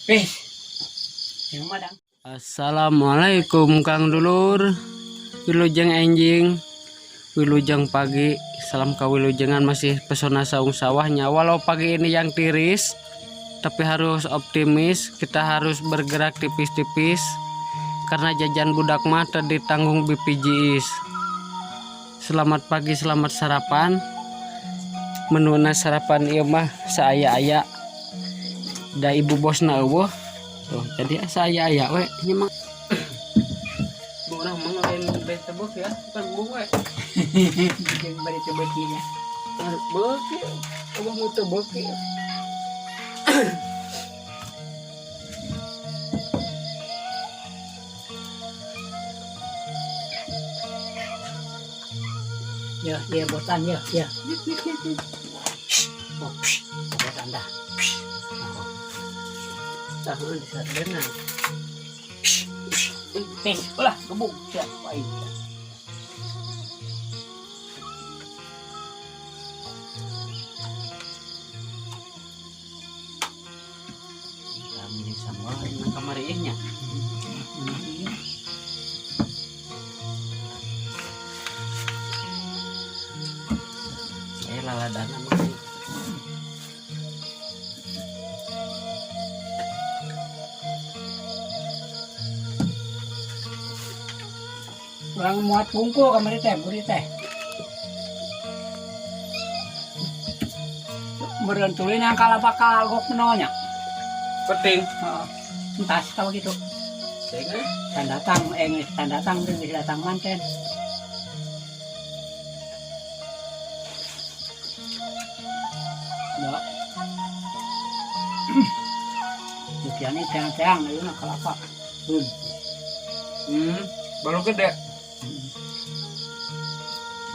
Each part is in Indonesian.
Wis, yang madang. Assalamualaikum Kang Dulur. Wilujeng enjing, wilujeng pagi. Salam kawilujengan masih pesona saung sawahnya. Walau pagi ini yang tiris, tapi harus optimis. Kita harus bergerak tipis-tipis karena jajan budak mah tadi ditanggung BPJS. Selamat pagi, selamat sarapan. Menuna sarapan ieu mah saaya-aya. Da ibu bosna eueuh. Tuh, jadi saya aya we nya mah. Orang mah lain beh tebuk ya, bukan bung we. Jeung bari teu beuki nya. Beuki, abah mau teu beuki. Ya, ya botan ya, ya. Oh, botan dah. Tahu di sadena. Pes, ulah gebuk siapa ini. Kami sama nang kamari nya. Laladana mah. Urang muat bungku kamari teh, buri teh. Meureun tuluy nang kalapakal gok menonya. Penting. Heeh. Entas tahu gitu. Sehingga Tanda datang, geus tanda datang geus datang manten. Ya. Ujiannya teang-teang itu nak kelapa. baru gede.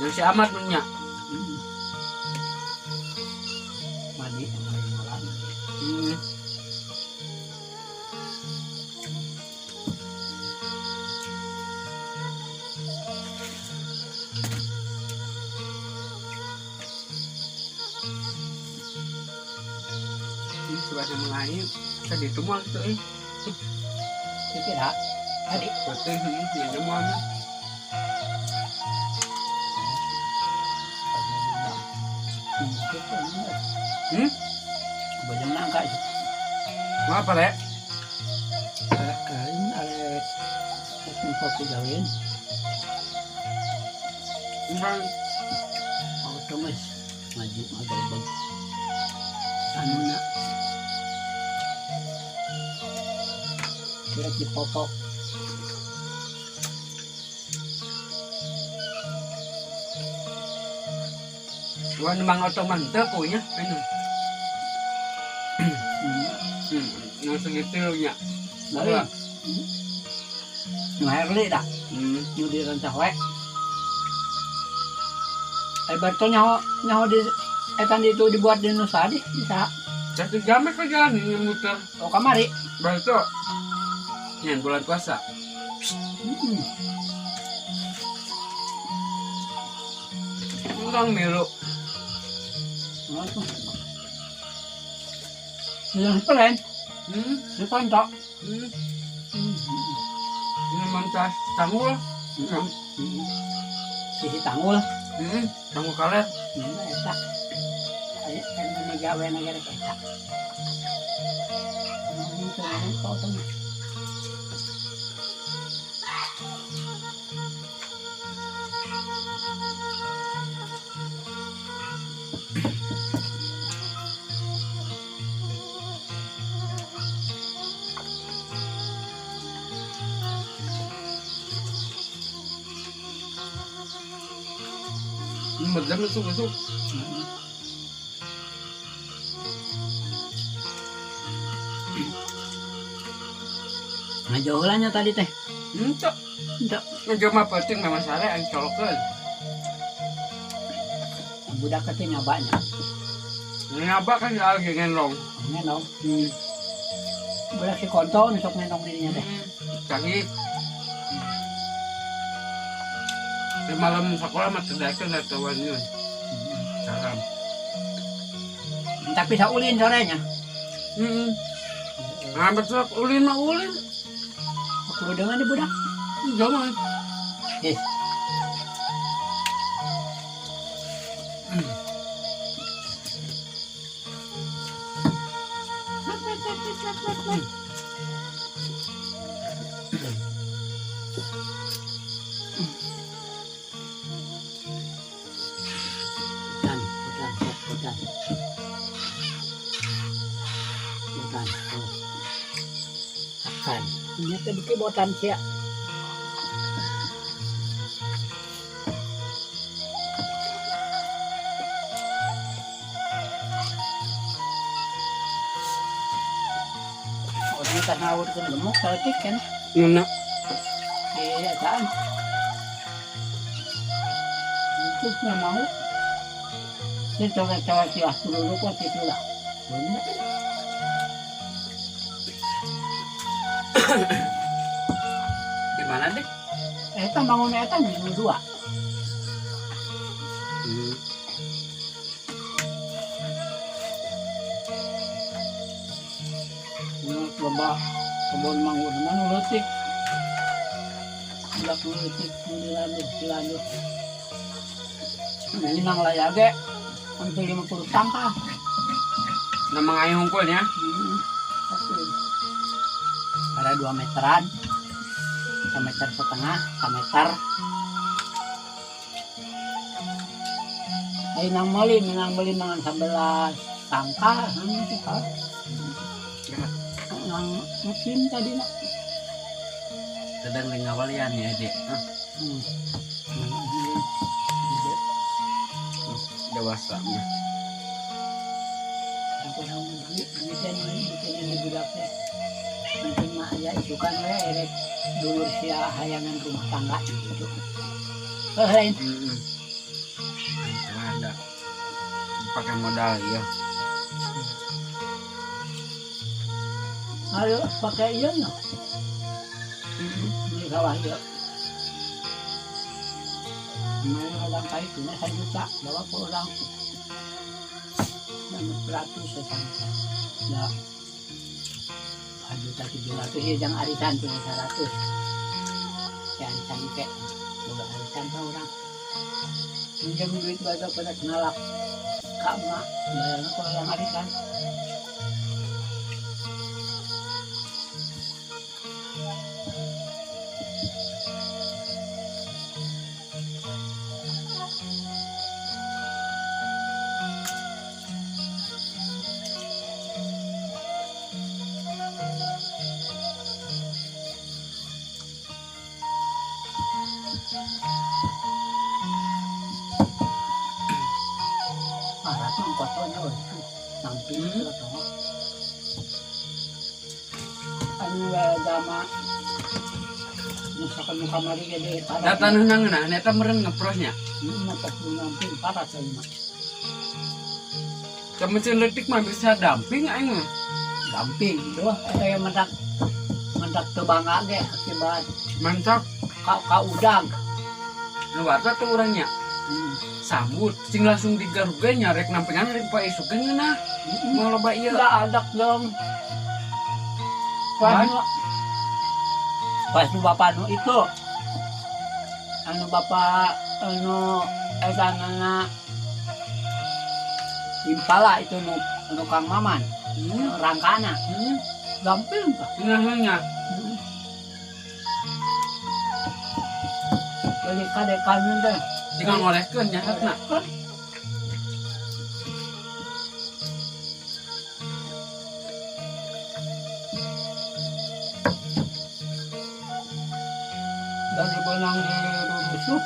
Yang si amat punya. Mandi sama malam. Ini sebabnya mengayuh. Bisa ditemuan gitu Itu dah. Tadi. Betul ini ditemuan. Bajang nangka itu. Apa lek? Ini ada mesin kopi gawin. Bang, Auto mas maju agak bang. Anu nak. Kira dipopok. gua memang otoman punya ini. Yang segitu nya. Dari. Ngairli dah. Ñu di rancah wek. Betul nyaho di etan itu dibuat di Nusa di bisa. Satu jam ke jalan ini muter. Oh kamari. Besok. Yang bulan puasa. Orang milu. Oh itu. Yang keren. Ini kontak. Ini mantas tanggul. Sisi tanggul. Tanggul karet. Eta. Ayo kan gawe negara kita. Ini macam masuk. Ngajolannya tadi teh. Enggak. Enggak. Ngejama penting memang sare yang colokeun. Budak teh nyabanya. Ngapa kan lagi ngendong. Ngendong. Budak si konto nu sok ngendong dirinya teh. Canggih. Di malam sekolah mah terdakan dari kawan yun. Salam. Tapi saulin sorenya. Nah, betul ulin mah ulin. Aku dengan di budak. Jangan. Eh. Akan. Ini tadi botan siya. Oh, ini tanawur kan gemuk salatik kan. Nuna. Iya, saan. Itu na mau. Ito ka tawa siya tululu ko titula. Di mana deh? Eta bangun eta minggu 2. Coba kebun manggur mana letik. Belak letik dilanjut. Ini nang layage hampir 50 tangka. Nama ngayu hungkulnya? Ada 2 meteran, 1,5 meter, 1 meter. Ay nang beli mangan 11 tangka, itu kan. Nang musim tadi nak. Sedang di ngawalian ya dek. Dewasa. Aku nang beli di budaknya. Mungkin mak ya itu kan erek dulur sia hayangan rumah tangga gitu. Lain. Itu ada. Pakai modal ya. Ayo pakai iya no. Ini kawah ya. Mana orang kaya itu 1 juta, bawa ke orang. Dan 100 sesantai. Ya. 1.700.000 ya jangan arisan tuh 100. Ya arisan kayak udah arisan tau orang. Minjem duit baca pada kenalak. Kak mak, bayarnya kalau yang arisan. Ratu ang kotonya namping sila to. Ano dama sa kanyang kamari gede para Datan nang na, neta meren ngeprosnya. namping para sa ima. Mesin letik mah bisa damping aing mah. Damping doh kaya mendak tebang age akibat Mantap. ka udag. Luarta tuh orangnya. Sambut sing langsung digarugan nyarek nampingan rek pa isuk geuna. Mau loba ieu. Enggak adak dong. Pas nu bapak nu itu anu bapak anu esanana Impala itu nu Kang Maman. Rangkana. Gampang pak. Ngahnya. Jadi kadek kami deh. Tinggal ngolehkeun nya hatna. Dan benang di rusuk.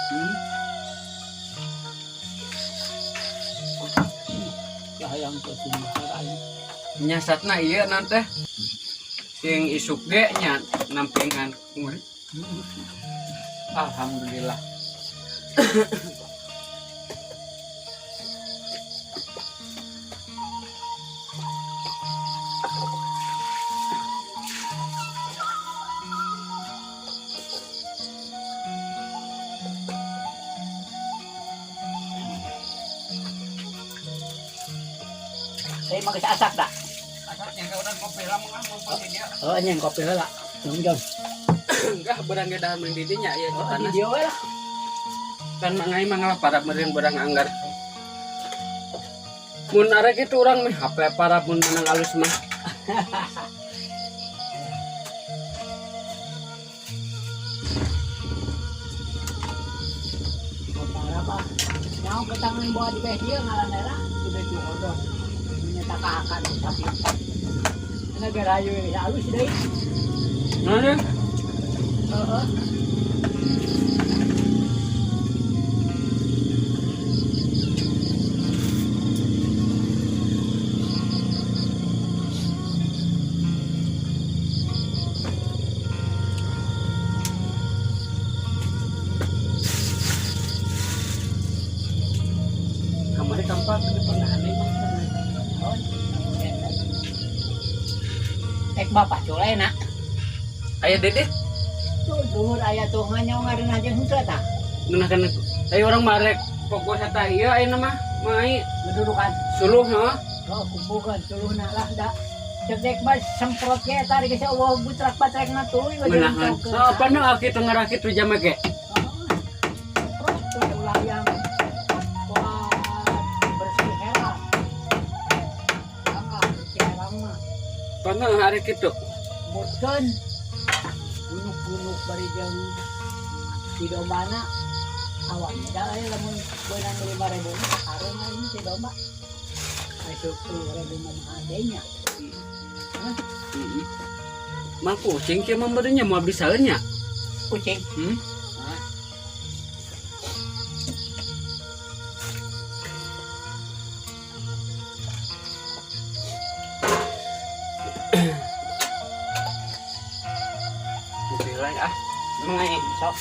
Yang kesulitan. Nyasatna ieu nanti sing isuk ge nya nampingan. Alhamdulillah. Saya mau asak dah. Asapnya Oh, nyeng kopi heula. Jong. Enggak berang ge dahan mending didinya ya Oh, di panas. dia we lah. Kan mangai mangala para meureun berang anggar. Mun arek itu urang mah HP para mun menang alus mah. Para apa? Nyaw ketang yang bawa di beh dia ngaran daerah udah tu odol. Menyata kahakan tapi. Negara ayu halus deui. Nah, deh. Heeh. Kamari kampak di depan aneh mah. Oh. Ek bapak coleh nak. Aya Dede, Tuh duhur aya tuh nganyong ngareunah jeung henteu tah. ngeunahkeun aya urang marek pokok eta ieu ayeuna mah mai Mendudukan. suluh heuh. Oh, kumpulkan suluhna lah da. Cedek mah semprot ge eta di geus Allah butrak-patrekna tuluy we Ngeunahan. Oh, panu kitu ngarakit tu jama ge. Semprot tuh ulah yang wah bersih heran. Bersih heran mah. Panu hari kitu. Mutkeun gunuk-gunuk bari jeung si dombana awan da aya lamun beunang 5.000 sakareng ini si domba. Masuk 10.000 mah adanya. Mah kucing kieu memberinya mau bisaeun nya. Kucing. Bilang ah. Mengai. Sok,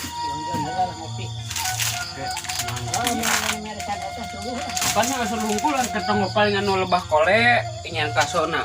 yang lah ngopi. Oh, ini meresan otak dulu. Panu asa lungkulan ketemu paling anu lebah kole nyen kasona.